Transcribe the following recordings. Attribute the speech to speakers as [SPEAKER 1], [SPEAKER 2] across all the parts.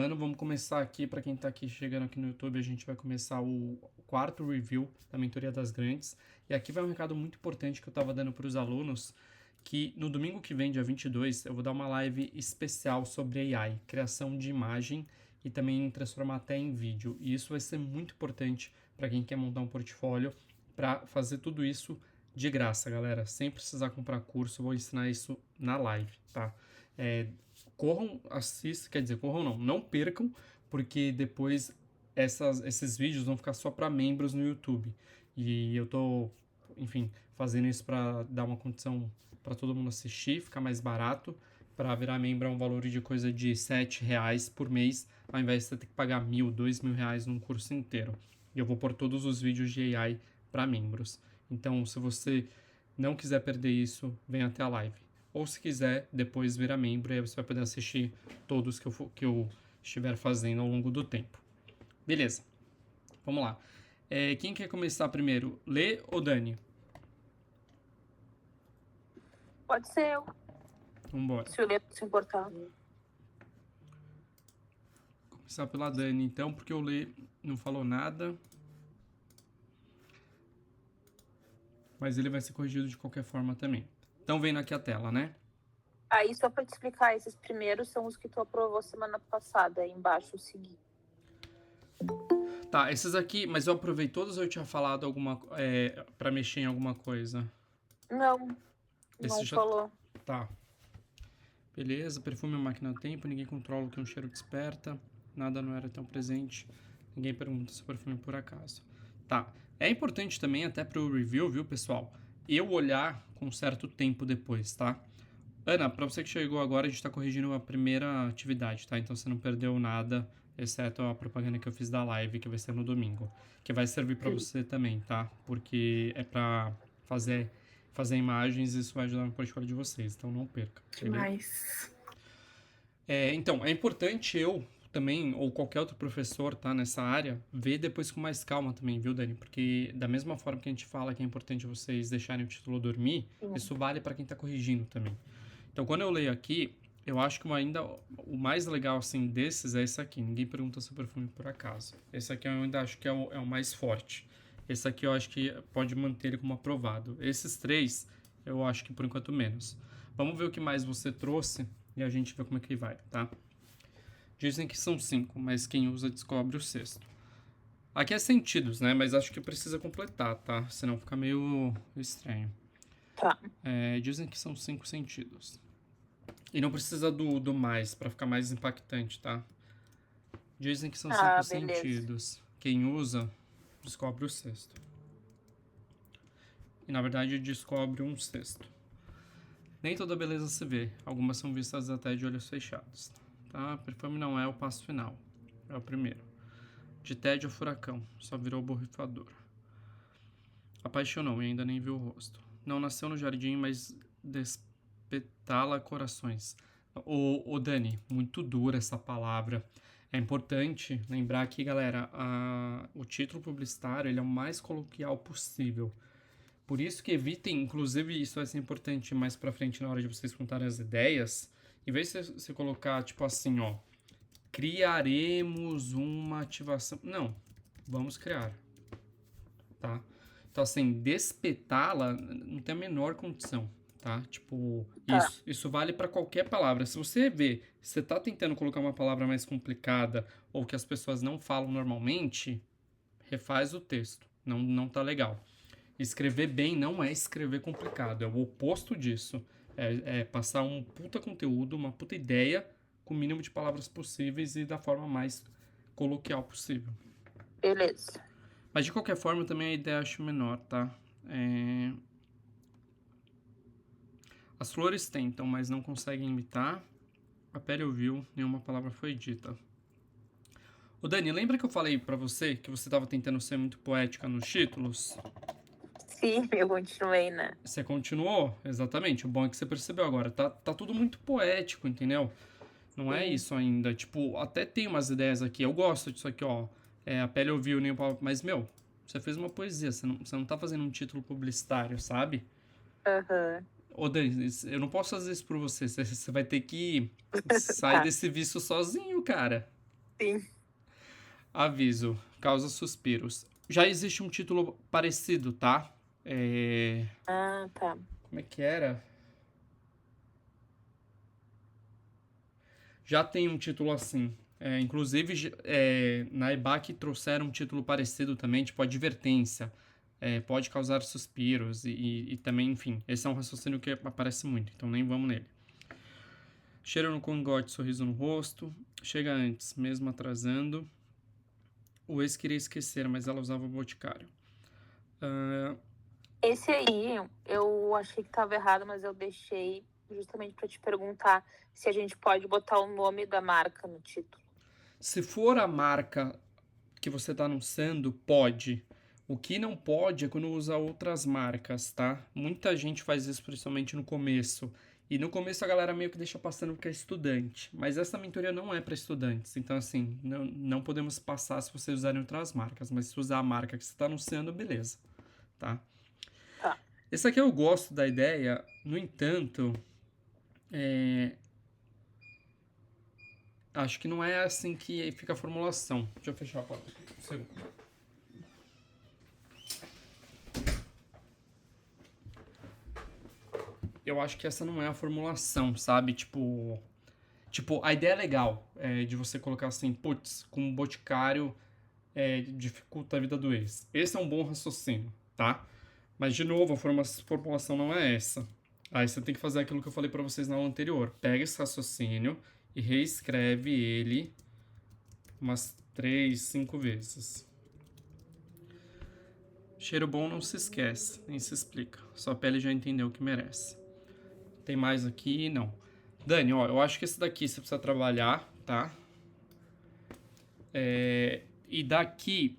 [SPEAKER 1] falando, vamos começar aqui, para quem tá aqui chegando aqui no YouTube, a gente vai começar o quarto review da Mentoria das Grandes. E aqui vai um recado muito importante que eu tava dando para os alunos, que no domingo que vem, dia 22, eu vou dar uma live especial sobre AI, criação de imagem e também transformar até em vídeo. E isso vai ser muito importante para quem quer montar um portfólio, para fazer tudo isso de graça, galera. Sem precisar comprar curso, eu vou ensinar isso na live, tá? Corram, assistam, quer dizer, corram não percam, porque depois esses vídeos vão ficar só para membros no YouTube. E eu tô, enfim, fazendo isso para dar uma condição para todo mundo assistir, ficar mais barato. Para virar membro é um valor de coisa de R$ 7 por mês, ao invés de você ter que pagar R$ 1.000, R$ 2.000 num curso inteiro. E eu vou pôr todos os vídeos de AI para membros. Então, se você não quiser perder isso, vem até a live. Ou se quiser, depois virar membro, aí você vai poder assistir todos que eu estiver fazendo ao longo do tempo. Beleza, vamos lá. Quem quer começar primeiro, Lê ou Dani?
[SPEAKER 2] Pode ser eu,
[SPEAKER 1] Vambora.
[SPEAKER 2] se o Lê se importar.
[SPEAKER 1] Começar pela Dani, então, porque o Lê não falou nada. Mas ele vai ser corrigido de qualquer forma também. Então, vendo aqui a tela, né?
[SPEAKER 2] Aí, só para te explicar, esses primeiros são os que tu aprovou semana passada, aí embaixo, o seguinte.
[SPEAKER 1] Tá, esses aqui, mas eu aprovei todos ou eu tinha falado alguma para mexer em alguma coisa?
[SPEAKER 2] Não
[SPEAKER 1] Esse
[SPEAKER 2] falou.
[SPEAKER 1] Tá. Beleza, perfume é máquina do tempo, ninguém controla o que um cheiro desperta, nada não era tão presente, ninguém pergunta se o perfume por acaso. Tá, é importante também até pro review, viu, pessoal? Eu olhar com certo tempo depois, tá? Ana, pra você que chegou agora, a gente tá corrigindo a primeira atividade, tá? Então você não perdeu nada, exceto a propaganda que eu fiz da live, que vai ser no domingo. Que vai servir pra você também, tá? Porque é pra fazer imagens e isso vai ajudar no portfólio de vocês, então não perca.
[SPEAKER 2] Demais.
[SPEAKER 1] Então, é importante eu também, ou qualquer outro professor, tá, nessa área, ver depois com mais calma também, viu, Dani? Porque da mesma forma que a gente fala que é importante vocês deixarem o título dormir, isso vale pra quem tá corrigindo também. Então, quando eu leio aqui, eu acho que ainda o mais legal, assim, desses é esse aqui. Ninguém pergunta se o perfume por acaso. Esse aqui eu ainda acho que é o mais forte. Esse aqui eu acho que pode manter ele como aprovado. Esses três, eu acho que por enquanto menos. Vamos ver o que mais você trouxe e a gente vê como é que vai, tá? Dizem que são 5, mas quem usa descobre o sexto. Aqui é sentidos, né? Mas acho que precisa completar, tá? Senão fica meio estranho.
[SPEAKER 2] Tá.
[SPEAKER 1] Dizem que são 5 sentidos. E não precisa do mais, pra ficar mais impactante, tá? Dizem que são 5 sentidos. Quem usa, descobre o sexto. E na verdade descobre um sexto. Nem toda beleza se vê, algumas são vistas até de olhos fechados. Tá? Perfume não é o passo final, é o primeiro. De tédio a furacão, só virou borrifador. Apaixonou e ainda nem viu o rosto. Não nasceu no jardim, mas despetala corações. Ô Dani, muito dura essa palavra. É importante lembrar aqui, galera, o título publicitário ele é o mais coloquial possível. Por isso que evitem, inclusive isso vai ser importante mais pra frente na hora de vocês contarem as ideias, em vez de você colocar tipo assim, ó, criaremos uma ativação. Não, vamos criar, tá? Então assim, despetá-la não tem a menor condição, tá? Tipo, isso vale pra qualquer palavra. Se você vê, você tá tentando colocar uma palavra mais complicada ou que as pessoas não falam normalmente, refaz o texto, não tá legal. Escrever bem não é escrever complicado, é o oposto disso. É passar um puta conteúdo, uma puta ideia, com o mínimo de palavras possíveis e da forma mais coloquial possível.
[SPEAKER 2] Beleza.
[SPEAKER 1] Mas de qualquer forma, também a ideia eu acho menor, tá? As flores tentam, mas não conseguem imitar. A pele ouviu, nenhuma palavra foi dita. Ô Dani, lembra que eu falei pra você que você tava tentando ser muito poética nos títulos?
[SPEAKER 2] Sim, eu continuei, né?
[SPEAKER 1] Você continuou? Exatamente. O bom é que você percebeu agora. Tá tudo muito poético, entendeu? Não é isso ainda. Tipo, até tem umas ideias aqui. Eu gosto disso aqui, ó. A pele ouviu, nem o pau. Mas, meu, você fez uma poesia. Você não tá fazendo um título publicitário, sabe? Ô, Dani, eu não posso fazer isso por você. Você vai ter que sair desse vício sozinho, cara.
[SPEAKER 2] Sim.
[SPEAKER 1] Aviso, causa suspiros. Já existe um título parecido, tá?
[SPEAKER 2] Ah, tá.
[SPEAKER 1] Como é que era? Já tem um título assim. Inclusive, na EBAC trouxeram um título parecido também, tipo advertência. Pode causar suspiros e também, enfim, esse é um raciocínio que aparece muito, então nem vamos nele. Cheiro no cangote, sorriso no rosto. Chega antes, mesmo atrasando. O ex queria esquecer, mas ela usava o boticário.
[SPEAKER 2] Esse aí, eu achei que tava errado, mas eu deixei justamente pra te perguntar se a gente pode botar o nome da marca no título.
[SPEAKER 1] Se for a marca que você está anunciando, pode. O que não pode é quando usa outras marcas, tá? Muita gente faz isso principalmente no começo. E no começo a galera meio que deixa passando porque é estudante. Mas essa mentoria não é para estudantes. Então, assim, não podemos passar se vocês usarem outras marcas. Mas se usar a marca que você está anunciando, beleza. Tá?
[SPEAKER 2] Tá.
[SPEAKER 1] Esse aqui eu gosto da ideia. No entanto, acho que não é assim que fica a formulação. Deixa eu fechar a porta aqui. Um segundo. Eu acho que essa não é a formulação, sabe? Tipo, a ideia é legal, de você colocar assim, putz, com um boticário dificulta a vida do ex. Esse é um bom raciocínio, tá? Mas, de novo, a formulação não é essa. Aí você tem que fazer aquilo que eu falei pra vocês na aula anterior. Pega esse raciocínio e reescreve ele umas 3, 5 vezes. Cheiro bom não se esquece, nem se explica. Sua pele já entendeu o que merece. Tem mais aqui? Não. Dani, ó, eu acho que esse daqui você precisa trabalhar, tá? E daqui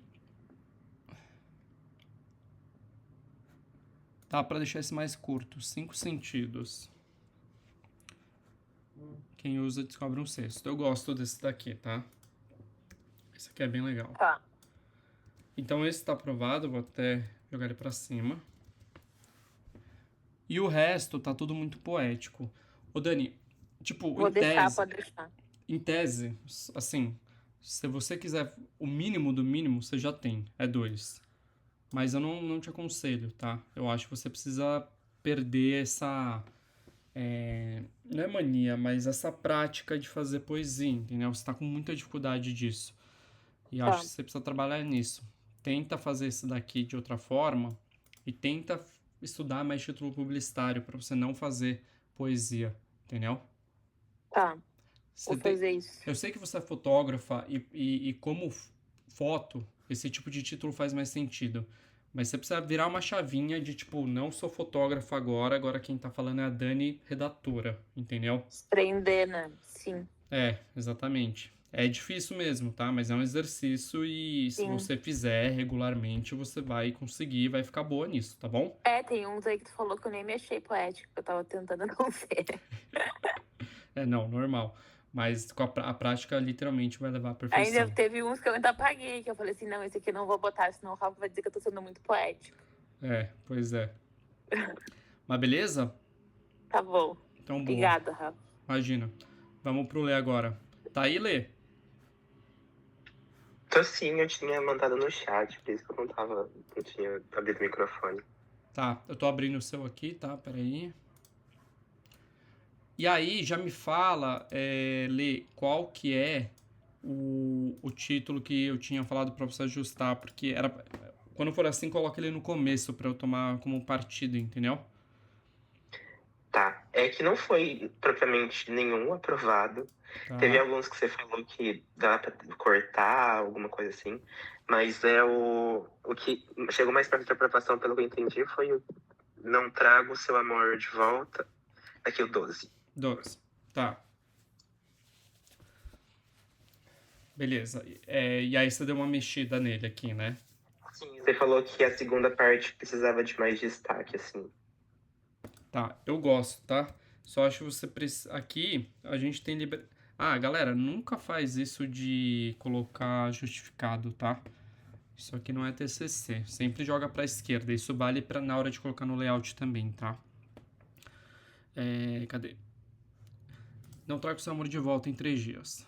[SPEAKER 1] dá pra deixar esse mais curto. 5 sentidos. Quem usa descobre um sexto. Eu gosto desse daqui, tá? Esse aqui é bem legal.
[SPEAKER 2] Tá.
[SPEAKER 1] Então esse tá aprovado, vou até jogar ele pra cima. E o resto tá tudo muito poético. Ô Dani, tipo,
[SPEAKER 2] Vou deixar, pode deixar.
[SPEAKER 1] em tese, assim, se você quiser o mínimo do mínimo, você já tem, é 2. Mas eu não te aconselho, tá? Eu acho que você precisa perder essa. Não é mania, mas essa prática de fazer poesia, entendeu? Você tá com muita dificuldade disso. E acho
[SPEAKER 2] Tá.
[SPEAKER 1] que você precisa trabalhar nisso. Tenta fazer isso daqui de outra forma e tenta estudar mais título publicitário para você não fazer poesia, entendeu?
[SPEAKER 2] Tá.
[SPEAKER 1] Você
[SPEAKER 2] Vou
[SPEAKER 1] tem...
[SPEAKER 2] fazer isso.
[SPEAKER 1] Eu sei que você é fotógrafa e como foto, esse tipo de título faz mais sentido. Mas você precisa virar uma chavinha de tipo, não sou fotógrafa agora quem tá falando é a Dani, redatora, entendeu?
[SPEAKER 2] Prender, né? Sim.
[SPEAKER 1] Exatamente. É difícil mesmo, tá? Mas é um exercício e se
[SPEAKER 2] Sim.
[SPEAKER 1] você fizer regularmente, você vai conseguir, vai ficar boa nisso, tá bom?
[SPEAKER 2] Tem uns aí que tu falou que eu nem me achei poético, que eu tava tentando não ser.
[SPEAKER 1] Não, normal. Mas com a prática, literalmente, vai levar à
[SPEAKER 2] Ainda
[SPEAKER 1] perfeição.
[SPEAKER 2] teve uns que eu ainda apaguei, que eu falei assim, não, esse aqui eu não vou botar, senão o Rafa vai dizer que eu tô sendo muito poético.
[SPEAKER 1] Pois é. Mas beleza?
[SPEAKER 2] Tá bom.
[SPEAKER 1] Então, boa.
[SPEAKER 2] Obrigada, Rafa.
[SPEAKER 1] Imagina. Vamos pro Lê agora. Tá aí, Lê?
[SPEAKER 3] Tô sim, eu tinha mandado no chat, por isso que eu não tinha abrido o microfone.
[SPEAKER 1] Tá, eu tô abrindo o seu aqui, tá? Peraí. E aí, já me fala, Lê, qual que é o título que eu tinha falado pra você ajustar, porque era... Quando for assim, coloca ele no começo pra eu tomar como partido, entendeu?
[SPEAKER 3] Tá, é que não foi propriamente nenhum aprovado. Teve
[SPEAKER 1] Tá.
[SPEAKER 3] alguns que você falou que dá pra cortar, alguma coisa assim. Mas o que chegou mais perto da aprovação, pelo que eu entendi, foi o Não Trago Seu Amor de Volta, aqui o 12.
[SPEAKER 1] 12. Tá. Beleza. E aí você deu uma mexida nele aqui, né?
[SPEAKER 3] Sim, você falou que a segunda parte precisava de mais destaque, assim.
[SPEAKER 1] Tá, eu gosto, tá? Só acho que você precisa... Aqui, a gente tem galera, nunca faz isso de colocar justificado, tá? Isso aqui não é TCC. Sempre joga pra esquerda. Isso vale na hora de colocar no layout também, tá? Cadê? Não trago seu amor de volta em 3 dias.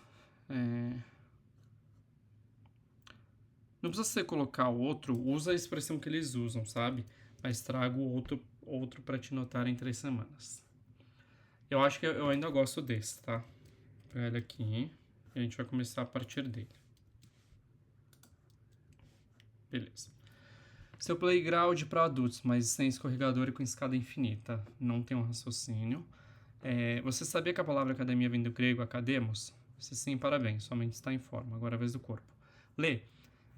[SPEAKER 1] Não precisa você colocar o outro, usa a expressão que eles usam, sabe? Mas trago outro para te notar em 3 semanas. Eu acho que eu ainda gosto desse, tá? Vou pegar ele aqui e a gente vai começar a partir dele. Beleza. Seu playground para adultos, mas sem escorregador e com escada infinita. Não tem um raciocínio. Você sabia que a palavra academia vem do grego academos? Se sim, parabéns. Sua mente está em forma. Agora é a vez do corpo. Lê.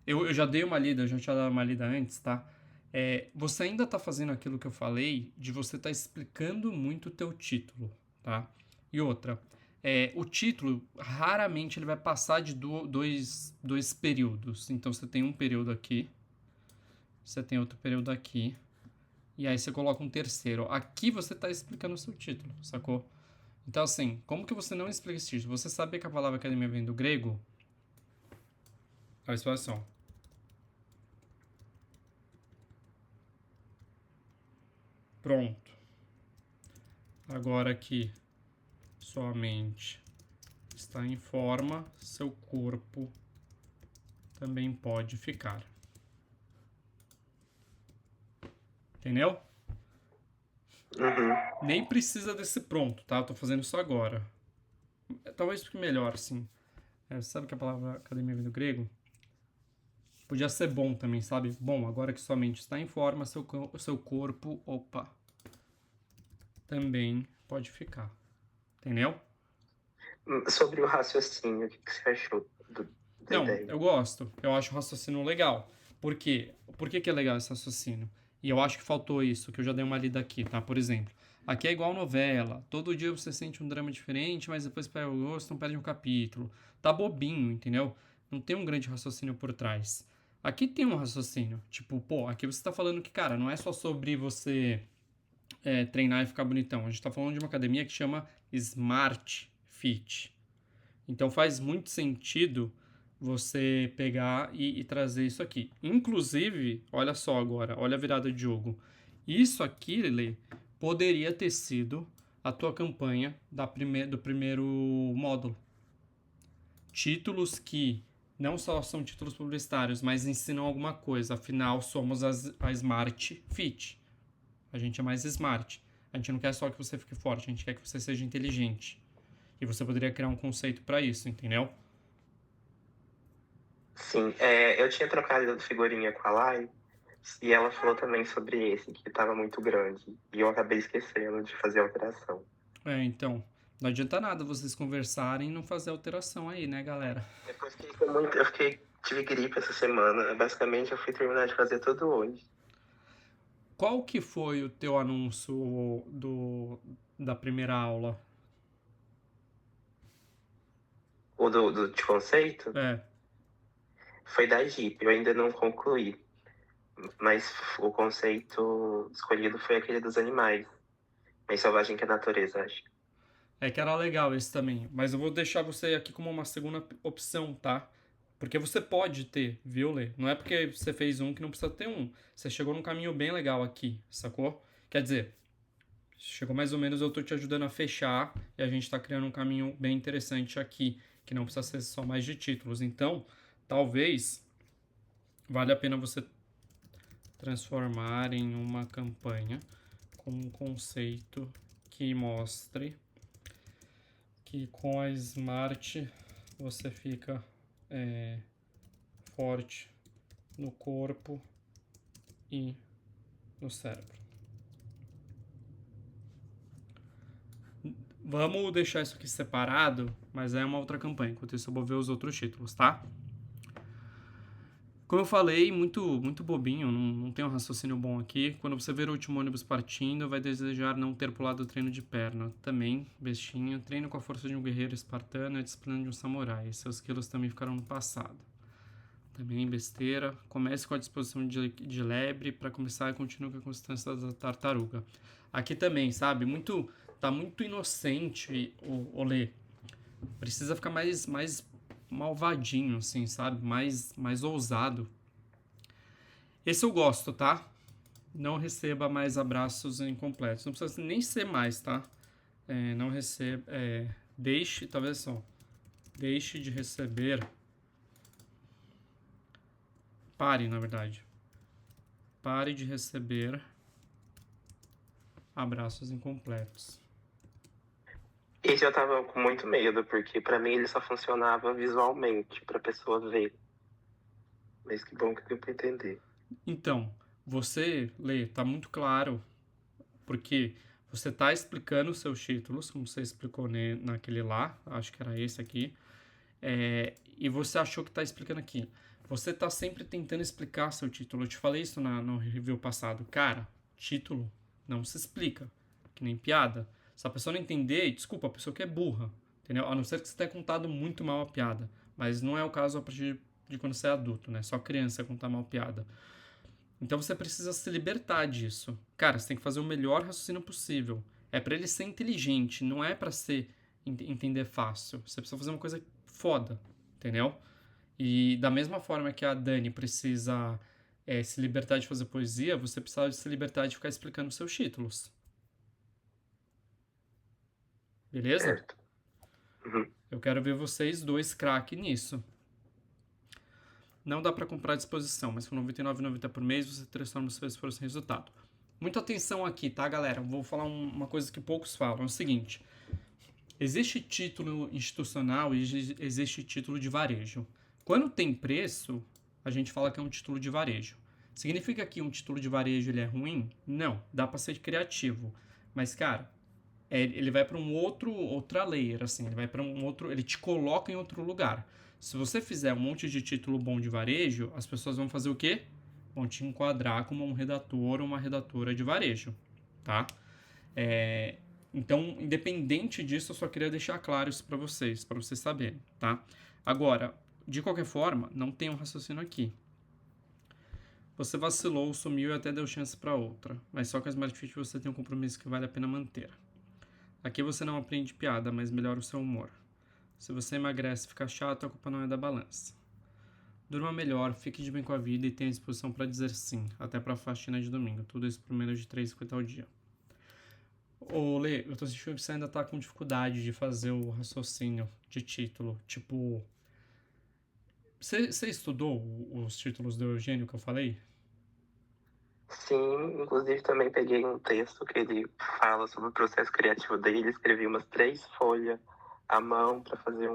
[SPEAKER 1] Eu já dei uma lida, eu já tinha dado uma lida antes, tá? Você ainda tá fazendo aquilo que eu falei de você tá explicando muito o teu título, tá? E outra, o título, raramente ele vai passar de dois períodos. Então, você tem um período aqui, você tem outro período aqui, e aí você coloca um terceiro. Aqui você tá explicando o seu título, sacou? Então, assim, como que você não explica esse título? Você sabia que a palavra academia vem do grego? A expressão. Pronto. Agora aqui, sua mente está em forma, seu corpo também pode ficar. Entendeu?
[SPEAKER 3] Uhum.
[SPEAKER 1] Nem precisa desse pronto, tá? Eu tô fazendo isso agora. Talvez fique melhor, assim. Sabe que a palavra academia vem do grego? Podia ser bom também, sabe? Bom, agora que sua mente está em forma, seu corpo, também pode ficar. Entendeu?
[SPEAKER 3] Sobre o raciocínio, o que você achou da
[SPEAKER 1] Não,
[SPEAKER 3] ideia?
[SPEAKER 1] eu gosto. Eu acho o raciocínio legal. Por quê? Por que é legal esse raciocínio? E eu acho que faltou isso, que eu já dei uma lida aqui, tá? Por exemplo, aqui é igual novela. Todo dia você sente um drama diferente, mas depois pega o gosto, não perde um capítulo. Tá bobinho, entendeu? Não tem um grande raciocínio por trás. Aqui tem um raciocínio. Tipo, pô, aqui você tá falando que, cara, não é só sobre você treinar e ficar bonitão. A gente tá falando de uma academia que chama Smart Fit. Então faz muito sentido você pegar e trazer isso aqui. Inclusive, olha só agora, olha a virada de jogo. Isso aqui, Lele, poderia ter sido a tua campanha do primeiro módulo. Títulos que não só são títulos publicitários, mas ensinam alguma coisa. Afinal, somos a Smart Fit. A gente é mais smart. A gente não quer só que você fique forte, a gente quer que você seja inteligente. E você poderia criar um conceito para isso, entendeu?
[SPEAKER 3] Sim, eu tinha trocado figurinha com a Lai e ela falou também sobre esse, que estava muito grande. E eu acabei esquecendo de fazer a alteração.
[SPEAKER 1] Então, não adianta nada vocês conversarem e não fazer alteração aí, né, galera?
[SPEAKER 3] Depois tive gripe essa semana. Basicamente, eu fui terminar de fazer tudo hoje.
[SPEAKER 1] Qual que foi o teu anúncio da primeira aula?
[SPEAKER 3] O de conceito foi da Jeep, eu ainda não concluí. Mas o conceito escolhido foi aquele dos animais. Mais selvagem que a natureza, acho.
[SPEAKER 1] Que era legal esse também. Mas eu vou deixar você aqui como uma segunda opção, tá? Porque você pode ter, viu, Lê? Não é porque você fez um que não precisa ter um. Você chegou num caminho bem legal aqui, sacou? Quer dizer, chegou mais ou menos, eu tô te ajudando a fechar e a gente tá criando um caminho bem interessante aqui, que não precisa ser só mais de títulos. Então, talvez vale a pena você transformar em uma campanha com um conceito que mostre que com a Smart você fica forte no corpo e no cérebro. Vamos deixar isso aqui separado, mas é uma outra campanha. Enquanto isso, eu vou ver os outros títulos, tá? Como eu falei, muito bobinho, não tem um raciocínio bom aqui. Quando você ver o último ônibus partindo, vai desejar não ter pulado o treino de perna. Também, bestinha, treino com a força de um guerreiro espartano e a disciplina de um samurai. Seus quilos também ficaram no passado. Também besteira. Comece com a disposição de lebre para começar e continue com a constância da tartaruga. Aqui também, sabe? Tá muito inocente o Lê. Precisa ficar mais malvadinho, assim, sabe? Mais ousado. Esse eu gosto, tá? Não receba mais abraços incompletos. Não precisa nem ser mais, tá? Não receba... talvez só. Deixe de receber Pare, na verdade. Pare de receber abraços incompletos.
[SPEAKER 3] Esse eu tava com muito medo, porque pra mim ele só funcionava visualmente, pra pessoa ver. Mas que bom que deu pra entender.
[SPEAKER 1] Então, você, Lê, tá muito claro, porque você tá explicando os seus títulos, como você explicou naquele lá, acho que era esse aqui, e você achou que tá explicando aqui. Você tá sempre tentando explicar seu título. Eu te falei isso no review passado. Cara, título não se explica, que nem piada. Se a pessoa não entender, desculpa, a pessoa que é burra, entendeu? A não ser que você tenha contado muito mal a piada. Mas não é o caso a partir de quando você é adulto, né? Só criança contar mal piada. Então você precisa se libertar disso. Cara, você tem que fazer o melhor raciocínio possível. É pra ele ser inteligente, não é pra ser entender fácil. Você precisa fazer uma coisa foda, entendeu? E da mesma forma que a Dani precisa se libertar de fazer poesia, você precisa se libertar de ficar explicando seus títulos. Beleza?
[SPEAKER 3] Certo. Uhum.
[SPEAKER 1] Eu quero ver vocês dois craque nisso. Não dá pra comprar à disposição, mas com R$ 99,90 por mês você transforma os seus esforços em resultado. Muita atenção aqui, tá, galera? Vou falar uma coisa que poucos falam. É o seguinte. Existe título institucional e existe título de varejo. Quando tem preço, a gente fala que é um título de varejo. Significa que um título de varejo ele é ruim? Não, dá para ser criativo. Mas, cara, ele vai para outra layer, assim, ele vai para ele te coloca em outro lugar. Se você fizer um monte de título bom de varejo, as pessoas vão fazer o quê? Vão te enquadrar como um redator ou uma redatora de varejo, tá? Então, independente disso, eu só queria deixar claro isso para vocês saberem, tá? Agora, de qualquer forma, não tem um raciocínio aqui. Você vacilou, sumiu e até deu chance para outra, mas só com a Smart Fit você tem um compromisso que vale a pena manter. Aqui você não aprende piada, mas melhora o seu humor. Se você emagrece e fica chato, a culpa não é da balança. Durma melhor, fique de bem com a vida e tenha disposição para dizer sim, até para a faxina de domingo. Tudo isso por menos de R$ 3,50 ao dia. Ô, Lê, eu tô sentindo que você ainda tá com dificuldade de fazer o raciocínio de título. Tipo, você estudou os títulos do Eugênio que eu falei?
[SPEAKER 3] Sim, inclusive também peguei um texto que ele fala sobre o processo criativo dele. Escrevi umas 3 folhas à mão para fazer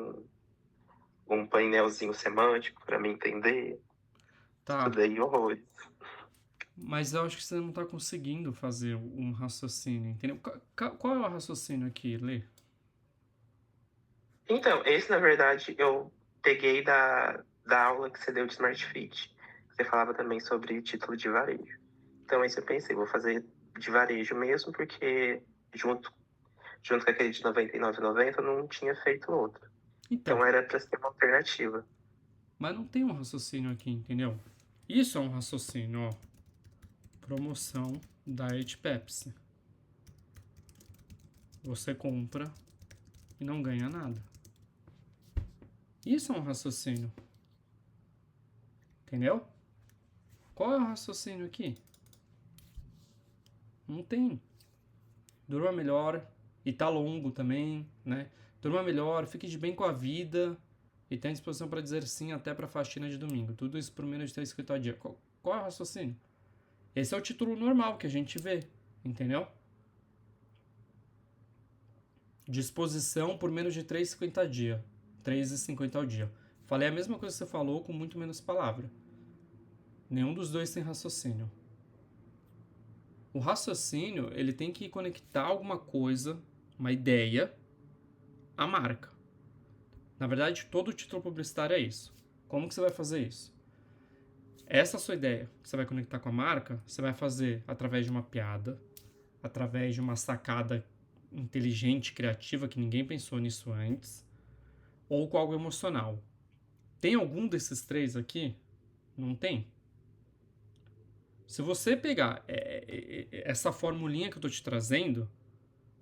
[SPEAKER 3] um painelzinho semântico para mim entender.
[SPEAKER 1] Tá,
[SPEAKER 3] Estudei horrores.
[SPEAKER 1] mas eu acho que você não tá conseguindo fazer um raciocínio, entendeu? Qual é o raciocínio aqui, Lê?
[SPEAKER 3] Então, esse na verdade eu peguei da aula que você deu de Smart Fit. Você falava também sobre título de varejo. Então, esse eu pensei, vou fazer de varejo mesmo, porque junto com aquele de R$ 99,90 eu não tinha feito outro.
[SPEAKER 1] Então,
[SPEAKER 3] Então, era para ser uma alternativa.
[SPEAKER 1] mas não tem um raciocínio aqui, entendeu? Isso é um raciocínio, ó. Promoção Diet Pepsi. Você compra e não ganha nada. Isso é um raciocínio. Entendeu? Qual é o raciocínio aqui? Não tem. Durma melhor e tá longo também, né? Durma melhor, fique de bem com a vida e tenha disposição para dizer sim até para faxina de domingo. Tudo isso por menos de 3,50 ao dia. Qual é o raciocínio? Esse é o título normal que a gente vê, entendeu? Disposição por menos de 3,50 ao dia. 3,50 ao dia. Falei a mesma coisa que você falou com muito menos palavra. Nenhum dos dois tem raciocínio. O raciocínio, ele tem que conectar alguma coisa, uma ideia, à marca. Na verdade, todo título publicitário é isso. Como que você vai fazer isso? Essa sua ideia que você vai conectar com a marca, você vai fazer através de uma piada, através de uma sacada inteligente, criativa, que ninguém pensou nisso antes, ou com algo emocional. Tem algum desses três aqui? Não tem? Se você pegar essa formulinha que eu tô te trazendo,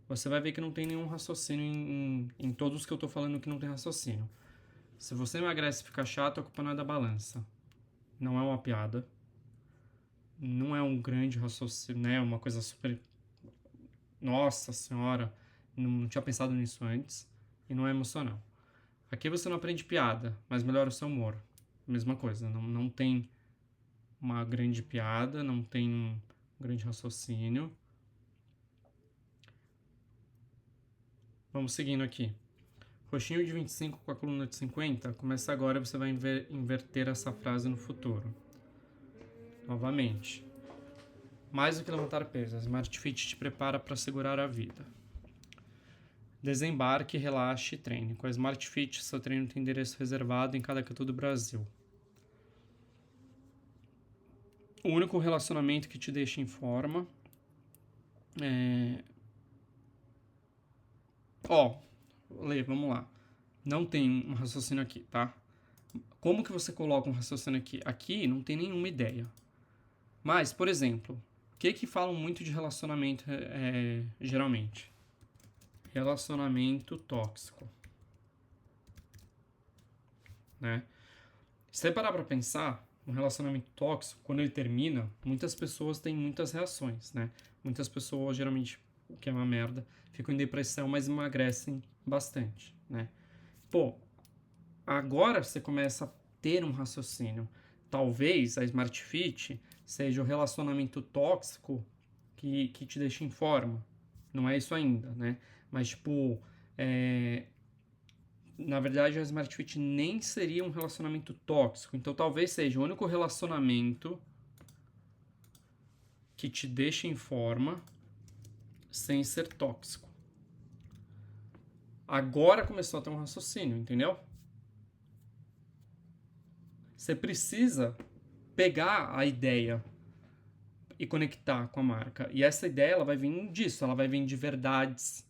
[SPEAKER 1] você vai ver que não tem nenhum raciocínio em todos que eu tô falando que não tem raciocínio. Se você emagrece e fica chato, a culpa não é da balança. Não é uma piada. Não é um grande raciocínio, né? Uma coisa super... Nossa senhora, não tinha pensado nisso antes. E não é emocional. Aqui você não aprende piada, mas melhora o seu humor. Mesma coisa, não tem uma grande piada, não tem um grande raciocínio. Vamos seguindo aqui. Roxinho de 25 com a coluna de 50, começa agora e você vai inverter essa frase no futuro. Novamente. Mais do que levantar peso, a Smart Fit te prepara para segurar a vida. Desembarque, relaxe e treine. Com a Smart Fit, seu treino tem endereço reservado em cada canto do Brasil. O único relacionamento que te deixa em forma. Lê, vamos lá. Não tem um raciocínio aqui, tá? Como que você coloca um raciocínio aqui? Aqui não tem nenhuma ideia. Mas, por exemplo, o que falam muito de relacionamento geralmente? Relacionamento tóxico. Né? Se você parar pra pensar, um relacionamento tóxico, quando ele termina, muitas pessoas têm muitas reações, né? Muitas pessoas, geralmente, o que é uma merda, ficam em depressão, mas emagrecem bastante, né? Pô, agora você começa a ter um raciocínio. Talvez a Smart Fit seja o relacionamento tóxico que te deixa em forma. Não é isso ainda, né? Mas, tipo, na verdade, a Smart Fit nem seria um relacionamento tóxico. Então, talvez seja o único relacionamento que te deixa em forma sem ser tóxico. Agora começou a ter um raciocínio, entendeu? Você precisa pegar a ideia e conectar com a marca. E essa ideia, ela vai vir disso. Ela vai vir de verdades.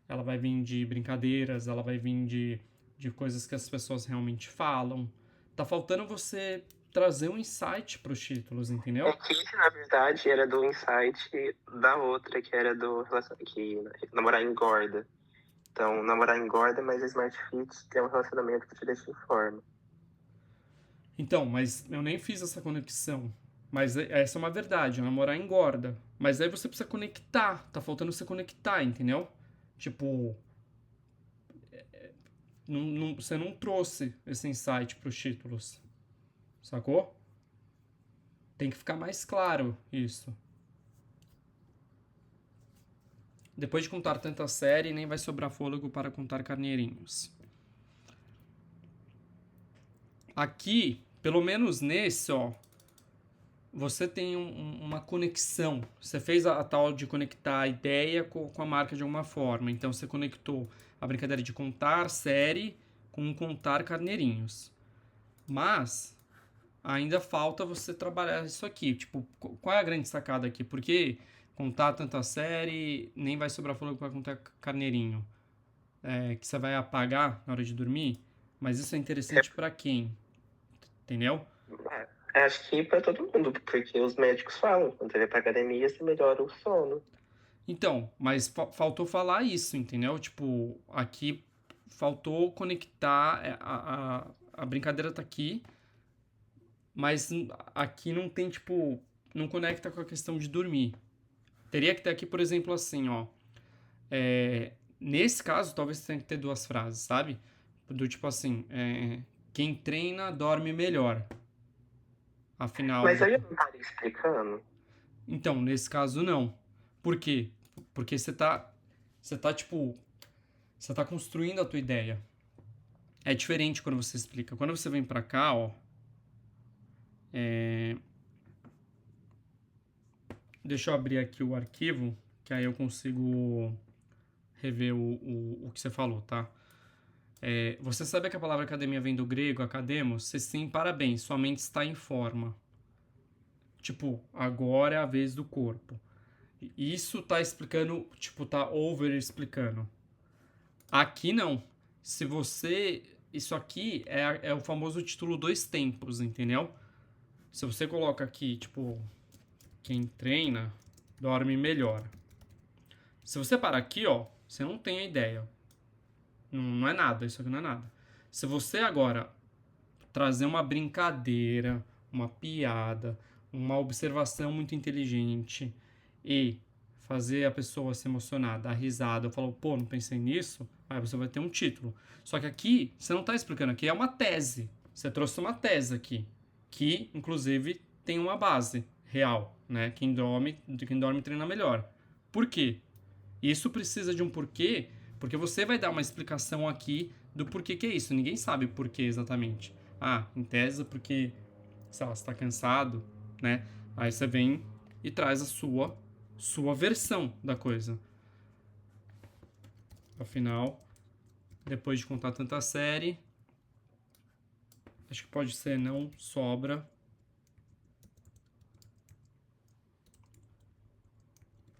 [SPEAKER 1] Ela vai vir de brincadeiras. Ela vai vir de coisas que as pessoas realmente falam. Tá faltando você trazer um insight pros títulos, entendeu?
[SPEAKER 3] Aqui, na verdade, era do insight da outra, que era do que namorar engorda. Então, namorar engorda, mas a Smart Fit tem um relacionamento que te deixa em forma.
[SPEAKER 1] Então, mas eu nem fiz essa conexão. Mas essa é uma verdade, namorar engorda. Mas aí você precisa conectar. Tá faltando você conectar, entendeu? Tipo, você não trouxe esse insight pros títulos. Sacou? Tem que ficar mais claro isso. Depois de contar tanta série, nem vai sobrar fôlego para contar carneirinhos. Aqui, pelo menos nesse, ó, você tem uma conexão. Você fez a tal de conectar a ideia com a marca de alguma forma. Então, você conectou a brincadeira de contar série com contar carneirinhos. Mas ainda falta você trabalhar isso aqui. Tipo, qual é a grande sacada aqui? Porque contar tanta série, nem vai sobrar fôlego para contar carneirinho. Que você vai apagar na hora de dormir. Mas isso é interessante para quem? Entendeu?
[SPEAKER 3] Acho que para todo mundo, porque os médicos falam, quando você vai pra academia, você melhora o sono.
[SPEAKER 1] Então, mas faltou falar isso, entendeu? Tipo, aqui faltou conectar, a brincadeira tá aqui, mas aqui não tem, tipo, não conecta com a questão de dormir. Teria que ter aqui, por exemplo, assim, ó. Nesse caso, talvez você tenha que ter duas frases, sabe? Do tipo assim, quem treina dorme melhor. Afinal.
[SPEAKER 3] Mas aí eu não estaria explicando.
[SPEAKER 1] Então, nesse caso, não. Por quê? Porque você tá construindo a tua ideia. É diferente quando você explica. Quando você vem pra cá, ó. Deixa eu abrir aqui o arquivo, que aí eu consigo rever o que você falou, tá? Você sabe que a palavra academia vem do grego, academos? Se sim, parabéns, sua mente está em forma. Tipo, agora é a vez do corpo. Isso tá explicando, tipo, tá over explicando. Aqui não. Se você... Isso aqui é o famoso título dois tempos, entendeu? Se você coloca aqui, tipo, quem treina dorme melhor. Se você parar aqui, ó, você não tem a ideia. Não é nada, isso aqui não é nada. Se você agora trazer uma brincadeira, uma piada, uma observação muito inteligente e fazer a pessoa se emocionar, dar risada, eu falo, pô, não pensei nisso, aí você vai ter um título. Só que aqui, você não tá explicando, aqui é uma tese. Você trouxe uma tese aqui, que, inclusive, tem uma base real, né? Quem dorme treina melhor. Por quê? Isso precisa de um porquê, porque você vai dar uma explicação aqui do porquê que é isso. Ninguém sabe por que exatamente. Ah, em tese porque, sei lá, você tá cansado, né? Aí você vem e traz a sua versão da coisa. Afinal, depois de contar tanta série, acho que pode ser não sobra.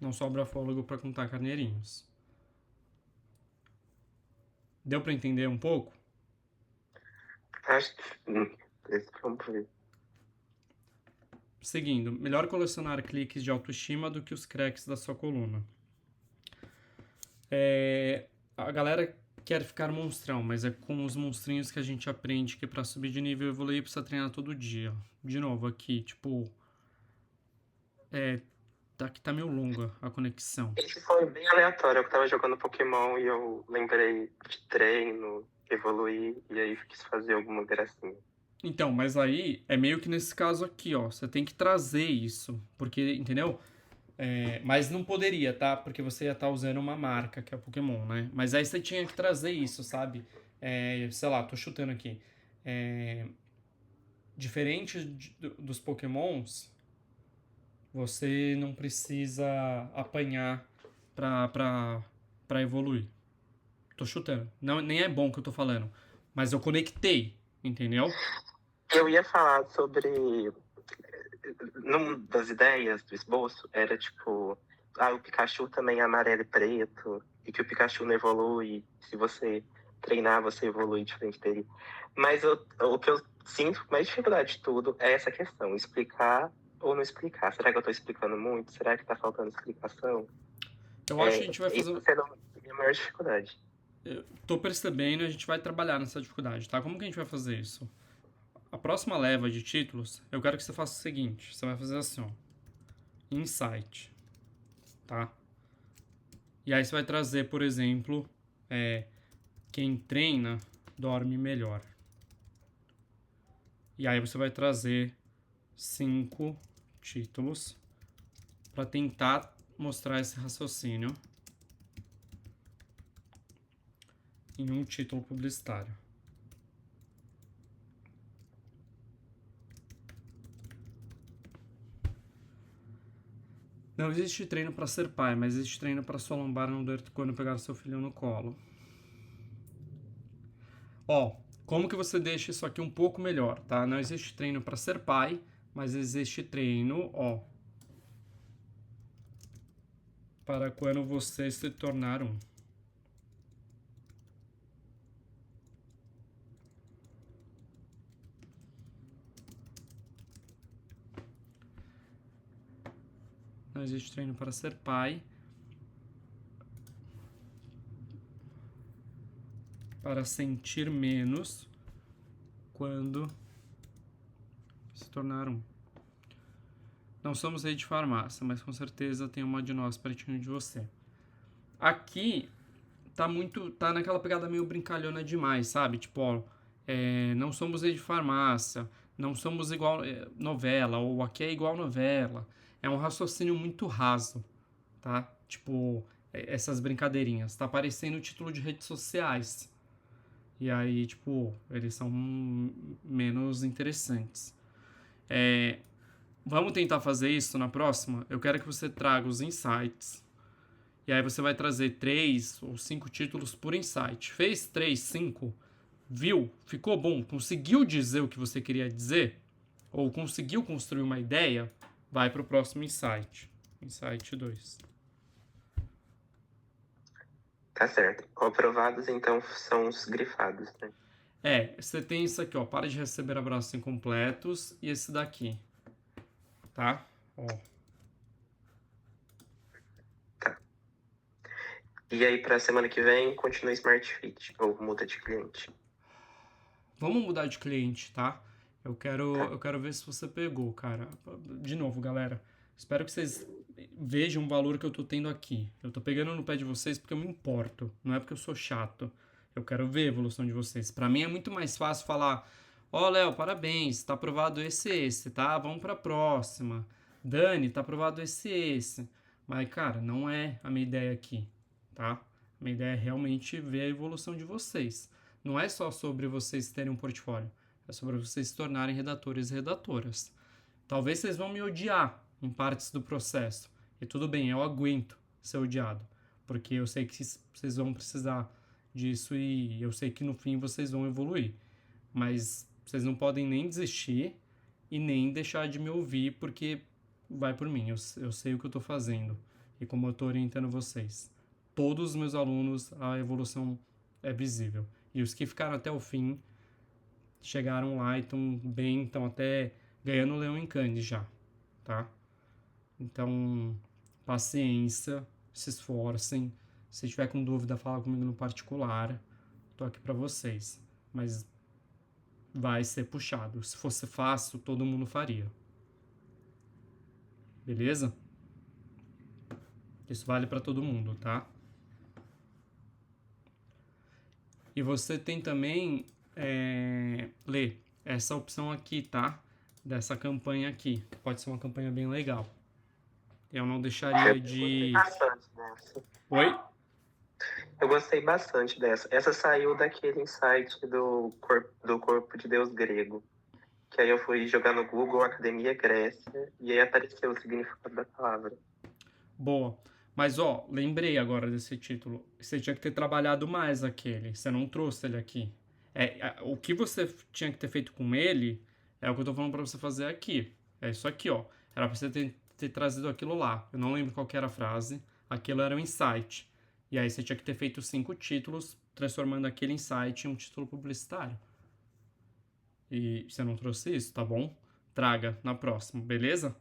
[SPEAKER 1] Não sobra fôlego para contar carneirinhos. Deu para entender um pouco?
[SPEAKER 3] Acho que vamos ver.
[SPEAKER 1] Seguindo, melhor colecionar cliques de autoestima do que os cracks da sua coluna. A galera quer ficar monstrão, mas é com os monstrinhos que a gente aprende que pra subir de nível e evoluir precisa treinar todo dia. De novo, aqui, tipo... Aqui tá meio longa a conexão.
[SPEAKER 3] Esse foi bem aleatório. Eu tava jogando Pokémon e eu lembrei de treino, evoluir, e aí quis fazer alguma gracinha.
[SPEAKER 1] Então, mas aí é meio que nesse caso aqui, ó. Você tem que trazer isso. Porque, entendeu? Mas não poderia, tá? Porque você ia estar usando uma marca, que é o Pokémon, né? Mas aí você tinha que trazer isso, sabe? Sei lá, tô chutando aqui. Diferente dos Pokémons, você não precisa apanhar pra evoluir. Tô chutando. Não, nem é bom o que eu tô falando. Mas eu conectei, entendeu?
[SPEAKER 3] Eu ia falar sobre... Numa das ideias do esboço, era tipo... o Pikachu também é amarelo e preto, e que o Pikachu não evolui. Se você treinar, você evolui diferente dele. Mas o que eu sinto mais dificuldade de tudo é essa questão. Explicar ou não explicar. Será que eu tô explicando muito? Será que tá faltando explicação?
[SPEAKER 1] Eu acho que a gente vai fazer...
[SPEAKER 3] Isso sendo a minha maior dificuldade.
[SPEAKER 1] Eu tô percebendo e a gente vai trabalhar nessa dificuldade, tá? Como que a gente vai fazer isso? A próxima leva de títulos, eu quero que você faça o seguinte. Você vai fazer assim, ó. Insight. Tá? E aí você vai trazer, por exemplo, quem treina dorme melhor. E aí você vai trazer 5 títulos para tentar mostrar esse raciocínio em um título publicitário. Não existe treino para ser pai, mas existe treino para sua lombar não doer quando pegar seu filho no colo. Ó, como que você deixa isso aqui um pouco melhor, tá? Não existe treino para ser pai, mas existe treino, ó, para quando você se tornar um. Não existe treino para ser pai, para sentir menos quando se tornar um. Não somos rede de farmácia, mas com certeza tem uma de nós pertinho de você. Aqui tá naquela pegada meio brincalhona demais, sabe? Tipo, ó, não somos rede de farmácia, não somos igual novela, ou aqui é igual novela. É um raciocínio muito raso, tá? Tipo, essas brincadeirinhas. Tá parecendo o título de redes sociais. E aí, tipo, eles são menos interessantes. Vamos tentar fazer isso na próxima? Eu quero que você traga os insights. E aí você vai trazer 3 ou 5 títulos por insight. Fez 3, 5? Viu? Ficou bom? Conseguiu dizer o que você queria dizer? Ou conseguiu construir uma ideia? Vai para o próximo insight. Insight 2.
[SPEAKER 3] Tá certo. Aprovados, então, são os grifados, né?
[SPEAKER 1] Você tem isso aqui, ó. Para de receber abraços incompletos. E esse daqui. Tá? Ó.
[SPEAKER 3] Tá. E aí, pra semana que vem, continua Smart Fit, ou muda de cliente.
[SPEAKER 1] Vamos mudar de cliente, tá? Eu quero ver se você pegou, cara. De novo, galera. Espero que vocês vejam o valor que eu tô tendo aqui. Eu tô pegando no pé de vocês porque eu me importo. Não é porque eu sou chato. Eu quero ver a evolução de vocês. Pra mim é muito mais fácil falar... Ó, Léo, parabéns, tá aprovado esse, tá? Vamos pra próxima. Dani, tá aprovado esse. Mas, cara, não é a minha ideia aqui, tá? A minha ideia é realmente ver a evolução de vocês. Não é só sobre vocês terem um portfólio, é sobre vocês se tornarem redatores e redatoras. Talvez vocês vão me odiar em partes do processo. E tudo bem, eu aguento ser odiado. Porque eu sei que vocês vão precisar disso e eu sei que no fim vocês vão evoluir. Mas vocês não podem nem desistir e nem deixar de me ouvir, porque vai por mim. Eu sei o que eu estou fazendo e como eu estou orientando vocês. Todos os meus alunos, a evolução é visível. E os que ficaram até o fim chegaram lá e estão bem, estão até ganhando o Leão em Cannes já, tá? Então, paciência, se esforcem. Se tiver com dúvida, fala comigo no particular. Tô aqui para vocês. Mas vai ser puxado. Se fosse fácil, todo mundo faria. Beleza? Isso vale para todo mundo, tá? E você tem também, Lê, essa opção aqui, tá? Dessa campanha aqui. Pode ser uma campanha bem legal. Eu não deixaria de...
[SPEAKER 3] Bastante dessa.
[SPEAKER 1] Oi?
[SPEAKER 3] Eu gostei bastante dessa. Essa saiu daquele insight do Corpo de Deus grego. Que aí eu fui jogar no Google Academia Grécia e aí apareceu o significado da palavra.
[SPEAKER 1] Boa. Mas, ó, lembrei agora desse título. Você tinha que ter trabalhado mais aquele. Você não trouxe ele aqui. O que você tinha que ter feito com ele é o que eu tô falando pra você fazer aqui. É isso aqui, ó. Era pra você ter trazido aquilo lá. Eu não lembro qual que era a frase. Aquilo era um insight. E aí você tinha que ter feito 5 títulos, transformando aquele insight em um título publicitário. E você não trouxe isso, tá bom? Traga na próxima, beleza?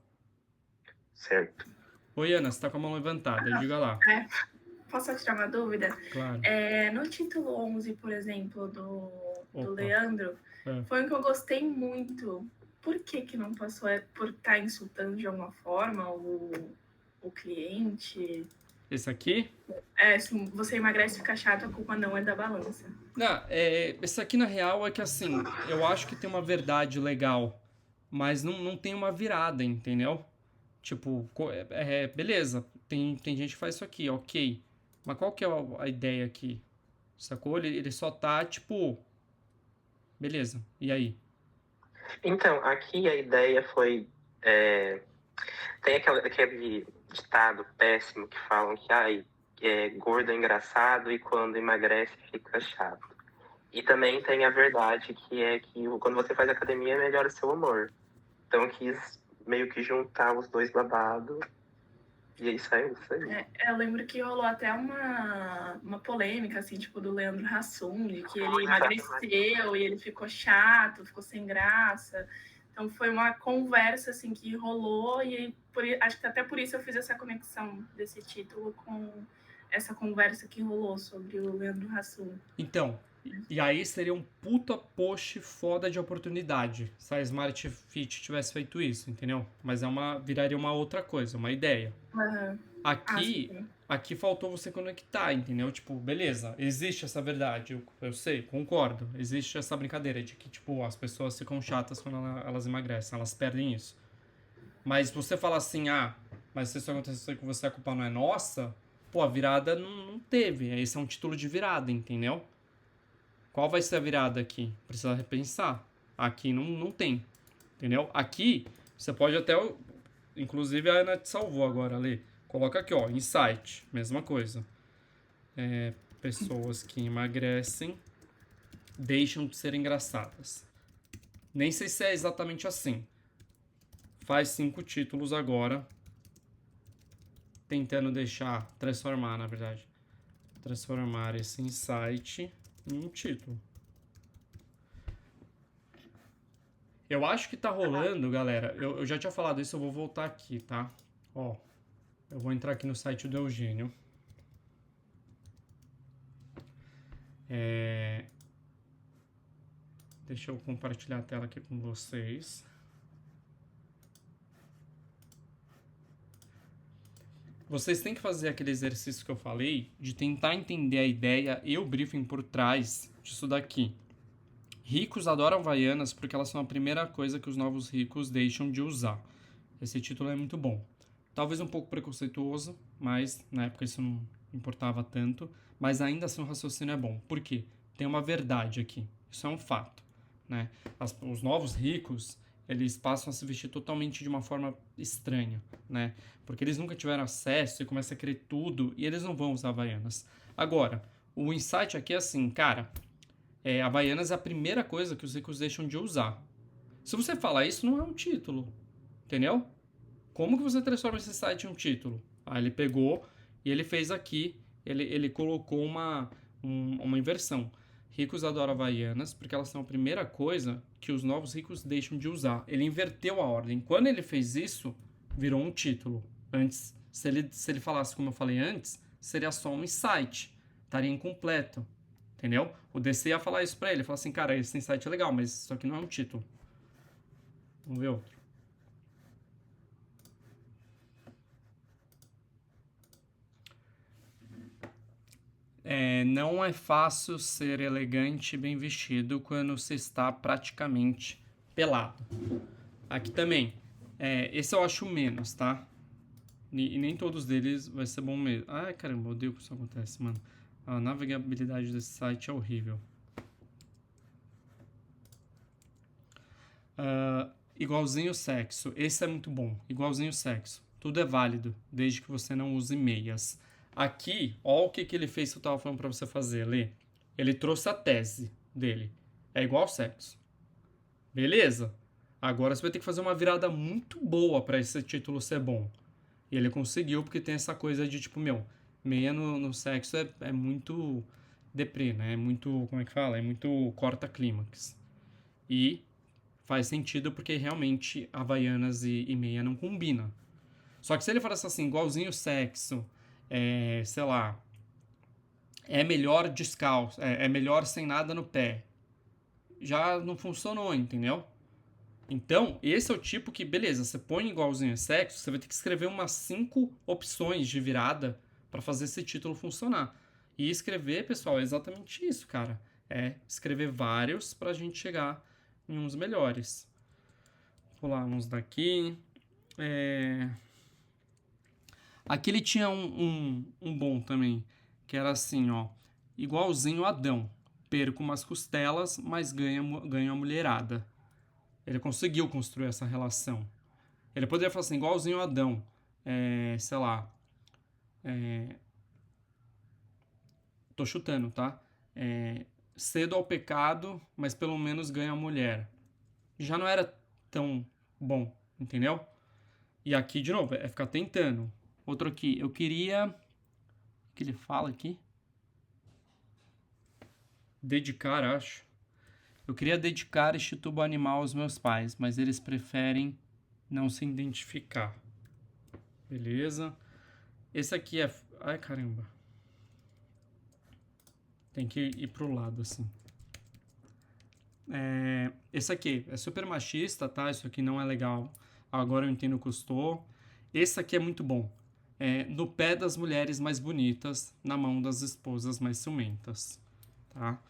[SPEAKER 3] Certo.
[SPEAKER 1] Oi, Ana, você tá com a mão levantada. Diga lá.
[SPEAKER 4] Posso tirar uma dúvida?
[SPEAKER 1] Claro.
[SPEAKER 4] No título 11, por exemplo, do
[SPEAKER 1] Opa.
[SPEAKER 4] Leandro, foi um que eu gostei muito. Por que não passou? É por estar insultando de alguma forma o cliente?
[SPEAKER 1] Esse aqui?
[SPEAKER 4] Se você emagrece e fica chato, a culpa não é da balança.
[SPEAKER 1] Não, esse aqui na real é que assim, eu acho que tem uma verdade legal, mas não tem uma virada, entendeu? Tipo, beleza, tem gente que faz isso aqui, ok. Mas qual que é a ideia aqui? Sacou? Ele só tá, tipo... Beleza, e aí?
[SPEAKER 3] Então, aqui a ideia foi... tem aquele ditado péssimo que falam que gordo é engraçado e quando emagrece fica chato. E também tem a verdade que é que quando você faz academia melhora o seu humor. Então eu quis meio que juntar os dois babados e aí saiu isso aí.
[SPEAKER 4] Eu lembro que rolou até uma polêmica, assim, tipo, do Leandro Hassum, de que ele emagreceu e ele ficou chato, ficou sem graça. Então foi uma conversa, assim, que rolou e acho que até por isso eu fiz essa conexão desse título com essa conversa que rolou sobre o Leandro Hassum.
[SPEAKER 1] Então, e aí seria um puta post foda de oportunidade se a Smart Fit tivesse feito isso, entendeu? Mas viraria uma outra coisa, uma ideia.
[SPEAKER 4] Uhum.
[SPEAKER 1] Aqui faltou você conectar, entendeu? Tipo, beleza, existe essa verdade, eu sei, concordo. Existe essa brincadeira de que, tipo, as pessoas ficam chatas quando elas emagrecem, elas perdem isso. Mas você fala assim, mas se isso aconteceu com você, a culpa não é nossa, pô, a virada não teve. Esse é um título de virada, entendeu? Qual vai ser a virada aqui? Precisa repensar. Aqui não tem, entendeu? Aqui, você pode até... Inclusive, a Ana te salvou agora, Lê. Coloca aqui, ó, insight. Mesma coisa. Pessoas que emagrecem deixam de ser engraçadas. Nem sei se é exatamente assim. Faz 5 títulos agora. Tentando transformar, na verdade. Transformar esse insight em um título. Eu acho que tá rolando, galera. Eu já tinha falado isso, eu vou voltar aqui, tá? Ó, eu vou entrar aqui no site do Eugênio. Deixa eu compartilhar a tela aqui com vocês. Vocês têm que fazer aquele exercício que eu falei de tentar entender a ideia e o briefing por trás disso daqui. Ricos adoram Havaianas porque elas são a primeira coisa que os novos ricos deixam de usar. Esse título é muito bom. Talvez um pouco preconceituoso, mas na época isso não importava tanto. Mas ainda assim o raciocínio é bom. Por quê? Tem uma verdade aqui. Isso é um fato, né? Os novos ricos, eles passam a se vestir totalmente de uma forma estranha, né? Porque eles nunca tiveram acesso e começam a querer tudo e eles não vão usar Havaianas. Agora, o insight aqui é assim, cara, Havaianas é a primeira coisa que os ricos deixam de usar. Se você falar isso, não é um título, entendeu? Como que você transforma esse site em um título? Ele pegou e ele fez aqui, ele colocou uma inversão. Ricos adoram Havaianas porque elas são a primeira coisa que os novos ricos deixam de usar. Ele inverteu a ordem. Quando ele fez isso, virou um título. Antes, se ele falasse como eu falei antes, seria só um insight. Estaria incompleto. Entendeu? O DC ia falar isso pra ele. Falar assim, cara, esse insight é legal, mas isso aqui não é um título. Vamos ver outro. Não é fácil ser elegante e bem vestido quando se está praticamente pelado. Aqui também. Esse eu acho menos, tá? E nem todos deles vai ser bom mesmo. Ai, caramba, eu odeio que isso acontece, mano. A navegabilidade desse site é horrível. Igualzinho sexo. Esse é muito bom. Igualzinho sexo. Tudo é válido, desde que você não use meias. Aqui, ó o que ele fez que eu tava falando pra você fazer, Lê. Ele trouxe a tese dele. É igual sexo. Beleza? Agora você vai ter que fazer uma virada muito boa pra esse título ser bom. E ele conseguiu porque tem essa coisa de tipo, meia no sexo é muito deprê, né? É muito, como é que fala? É muito corta-clímax. E faz sentido porque realmente Havaianas e meia não combinam. Só que se ele falasse assim, igualzinho sexo, sei lá, é melhor descalço, é melhor sem nada no pé, já não funcionou, entendeu? Então, esse é o tipo que, beleza, você põe igualzinho sexo, você vai ter que escrever umas 5 opções de virada para fazer esse título funcionar. E escrever, pessoal, é exatamente isso, cara. É escrever vários pra gente chegar em uns melhores. Vou pular uns daqui. Aqui ele tinha um bom também, que era assim, ó. Igualzinho Adão. Perco umas costelas, mas ganho a mulherada. Ele conseguiu construir essa relação. Ele poderia falar assim, igualzinho Adão. Sei lá. Tô chutando, tá? Cedo ao pecado, mas pelo menos ganha a mulher. Já não era tão bom, entendeu? E aqui, de novo, é ficar tentando. Outro aqui, eu queria... O que ele fala aqui? Dedicar, acho. Eu queria dedicar este tubo animal aos meus pais, mas eles preferem não se identificar. Beleza. Esse aqui é... Ai, caramba. Tem que ir pro lado, assim. Esse aqui é super machista, tá? Isso aqui não é legal. Agora eu entendo o que custou. Esse aqui é muito bom. No pé das mulheres mais bonitas, na mão das esposas mais ciumentas, tá?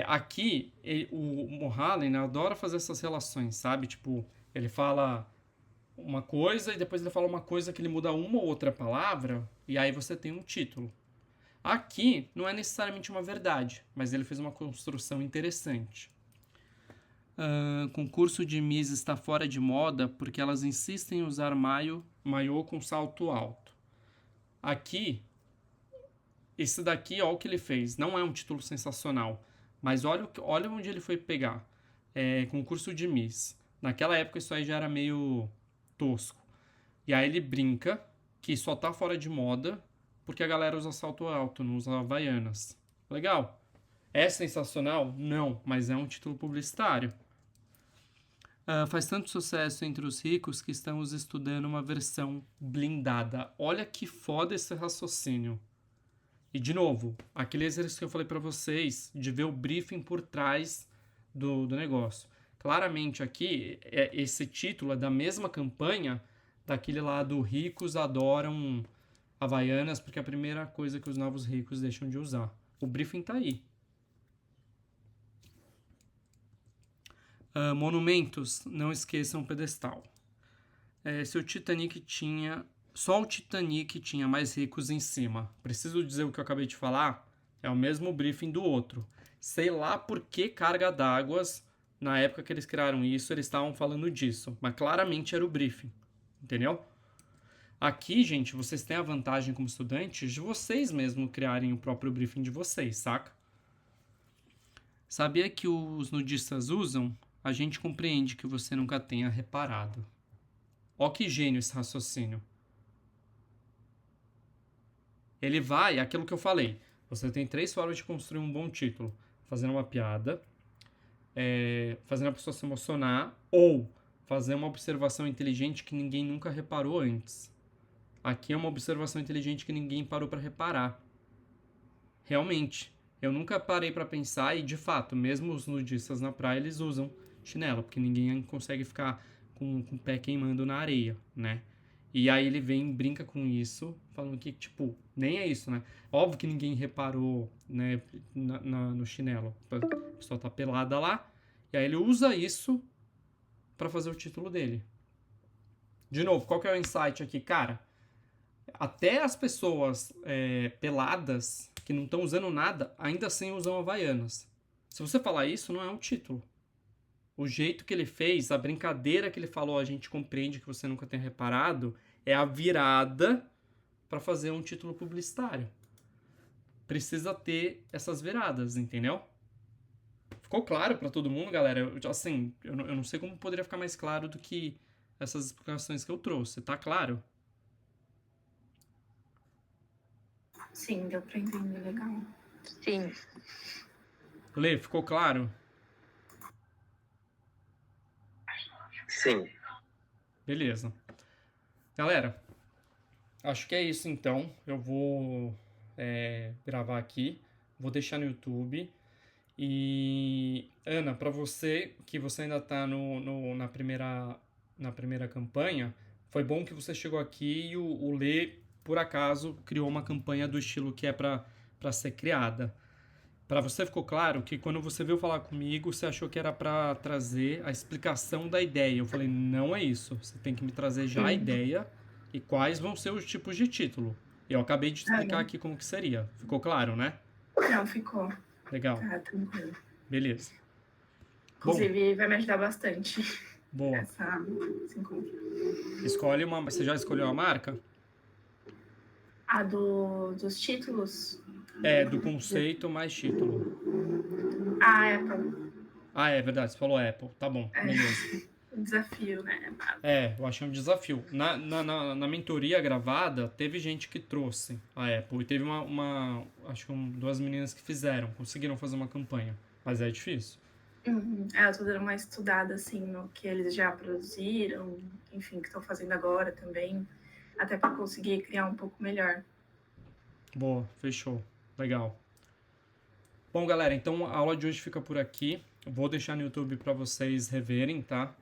[SPEAKER 1] Aqui, o Mulholland adora fazer essas relações, sabe? Tipo, ele fala uma coisa e depois ele fala uma coisa que ele muda uma ou outra palavra e aí você tem um título. Aqui, não é necessariamente uma verdade, mas ele fez uma construção interessante. Concurso de Miss está fora de moda porque elas insistem em usar maiô com salto alto. Aqui, esse daqui, olha o que ele fez. Não é um título sensacional, mas olha onde ele foi pegar. Concurso de Miss. Naquela época isso aí já era meio tosco. E aí ele brinca que só tá fora de moda porque a galera usa salto alto, não usa Havaianas. Legal. É sensacional? Não, mas é um título publicitário. Faz tanto sucesso entre os ricos que estamos estudando uma versão blindada. Olha que foda esse raciocínio. E, de novo, aquele exercício que eu falei pra vocês, de ver o briefing por trás do negócio. Claramente aqui, esse título é da mesma campanha daquele lá do Ricos Adoram Havaianas, porque é a primeira coisa que os novos ricos deixam de usar. O briefing tá aí. Monumentos, não esqueçam o pedestal. Se o Titanic tinha... Só o Titanic tinha mais ricos em cima. Preciso dizer o que eu acabei de falar? É o mesmo briefing do outro. Sei lá por que carga d'águas, na época que eles criaram isso, eles estavam falando disso. Mas claramente era o briefing. Entendeu? Aqui, gente, vocês têm a vantagem como estudantes de vocês mesmos criarem o próprio briefing de vocês, saca? Sabia que os nudistas usam? A gente compreende que você nunca tenha reparado. Ó que gênio esse raciocínio. Ele vai, aquilo que eu falei. Você tem 3 formas de construir um bom título. Fazendo uma piada, fazendo a pessoa se emocionar, ou fazer uma observação inteligente que ninguém nunca reparou antes. Aqui é uma observação inteligente que ninguém parou para reparar. Realmente, eu nunca parei para pensar e, de fato, mesmo os nudistas na praia, eles usam chinelo, porque ninguém consegue ficar com o pé queimando na areia, né? E aí ele vem e brinca com isso, falando que, tipo, nem é isso, né? Óbvio que ninguém reparou, né, no chinelo. A pessoa tá pelada lá, e aí ele usa isso para fazer o título dele. De novo, qual que é o insight aqui? Cara, até as pessoas peladas, que não estão usando nada, ainda assim usam Havaianas. Se você falar isso, não é um título. O jeito que ele fez, a brincadeira que ele falou, a gente compreende que você nunca tenha reparado, é a virada para fazer um título publicitário. Precisa ter essas viradas, entendeu? Ficou claro para todo mundo, galera? Eu não sei como poderia ficar mais claro do que essas explicações que eu trouxe. Tá claro?
[SPEAKER 4] Sim, deu pra entender legal.
[SPEAKER 2] Sim.
[SPEAKER 1] Lê, ficou claro?
[SPEAKER 3] Sim.
[SPEAKER 1] Beleza. Galera, acho que é isso então. Eu vou gravar aqui. Vou deixar no YouTube. E, Ana, para você, que você ainda tá na primeira campanha, foi bom que você chegou aqui e o Lê, por acaso, criou uma campanha do estilo que é para ser criada. Para você ficou claro que quando você veio falar comigo, você achou que era para trazer a explicação da ideia. Eu falei, não é isso. Você tem que me trazer já a ideia e quais vão ser os tipos de título. Eu acabei de explicar aqui como que seria. Ficou claro, né?
[SPEAKER 4] Não, ficou.
[SPEAKER 1] Legal.
[SPEAKER 4] Tá, tranquilo.
[SPEAKER 1] Beleza.
[SPEAKER 4] Inclusive, vai me ajudar bastante.
[SPEAKER 1] Boa.
[SPEAKER 4] Esse encontro.
[SPEAKER 1] Escolhe uma... Você já escolheu a marca?
[SPEAKER 4] A dos títulos?
[SPEAKER 1] Do conceito mais título.
[SPEAKER 4] A Apple.
[SPEAKER 1] Ah, é verdade. Você falou Apple. Tá bom. Beleza.
[SPEAKER 4] Um desafio, né?
[SPEAKER 1] Eu achei um desafio. Na mentoria gravada, teve gente que trouxe a Apple. E teve acho que 2 meninas que conseguiram fazer uma campanha. Mas é difícil.
[SPEAKER 4] Eu tô dando uma estudada, assim, no que eles já produziram, enfim, que estão fazendo agora também, até para conseguir criar um pouco melhor.
[SPEAKER 1] Boa, fechou. Legal. Bom, galera, então a aula de hoje fica por aqui. Vou deixar no YouTube para vocês reverem, tá?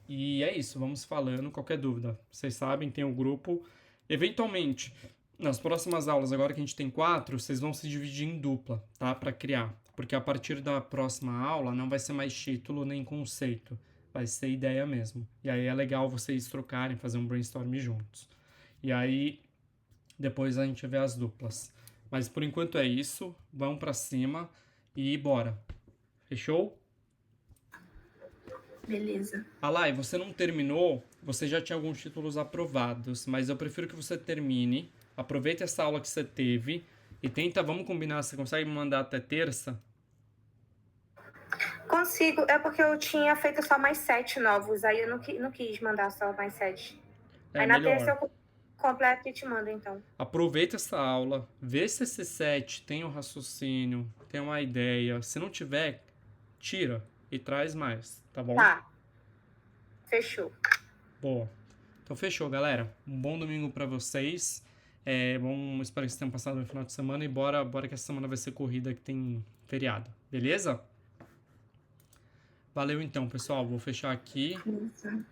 [SPEAKER 1] E é isso, vamos falando. Qualquer dúvida, vocês sabem, tem o grupo. Eventualmente, nas próximas aulas, agora que a gente tem 4, vocês vão se dividir em dupla, tá? Para criar. Porque a partir da próxima aula não vai ser mais título nem conceito. Vai ser ideia mesmo. E aí é legal vocês trocarem, fazer um brainstorm juntos. E aí, depois a gente vê as duplas. Mas por enquanto é isso. Vamos pra cima e bora. Fechou?
[SPEAKER 4] Beleza.
[SPEAKER 1] Alai, você não terminou, você já tinha alguns títulos aprovados, mas eu prefiro que você termine. Aproveita essa aula que você teve e tenta, vamos combinar, você consegue me mandar até terça?
[SPEAKER 5] Consigo, é porque eu tinha feito só mais 7 novos, aí eu não quis mandar só mais 7. Aí na
[SPEAKER 1] melhor.
[SPEAKER 5] terça eu completo e te mando, então.
[SPEAKER 1] Aproveita essa aula, vê se esse set tem um raciocínio, tem uma ideia. Se não tiver, tira e traz mais, tá bom?
[SPEAKER 5] Tá. Fechou.
[SPEAKER 1] Boa. Então fechou, galera. Um bom domingo pra vocês. Espero que vocês tenham passado no final de semana e bora que essa semana vai ser corrida, que tem feriado. Beleza? Valeu então, pessoal. Vou fechar aqui.
[SPEAKER 4] Beleza.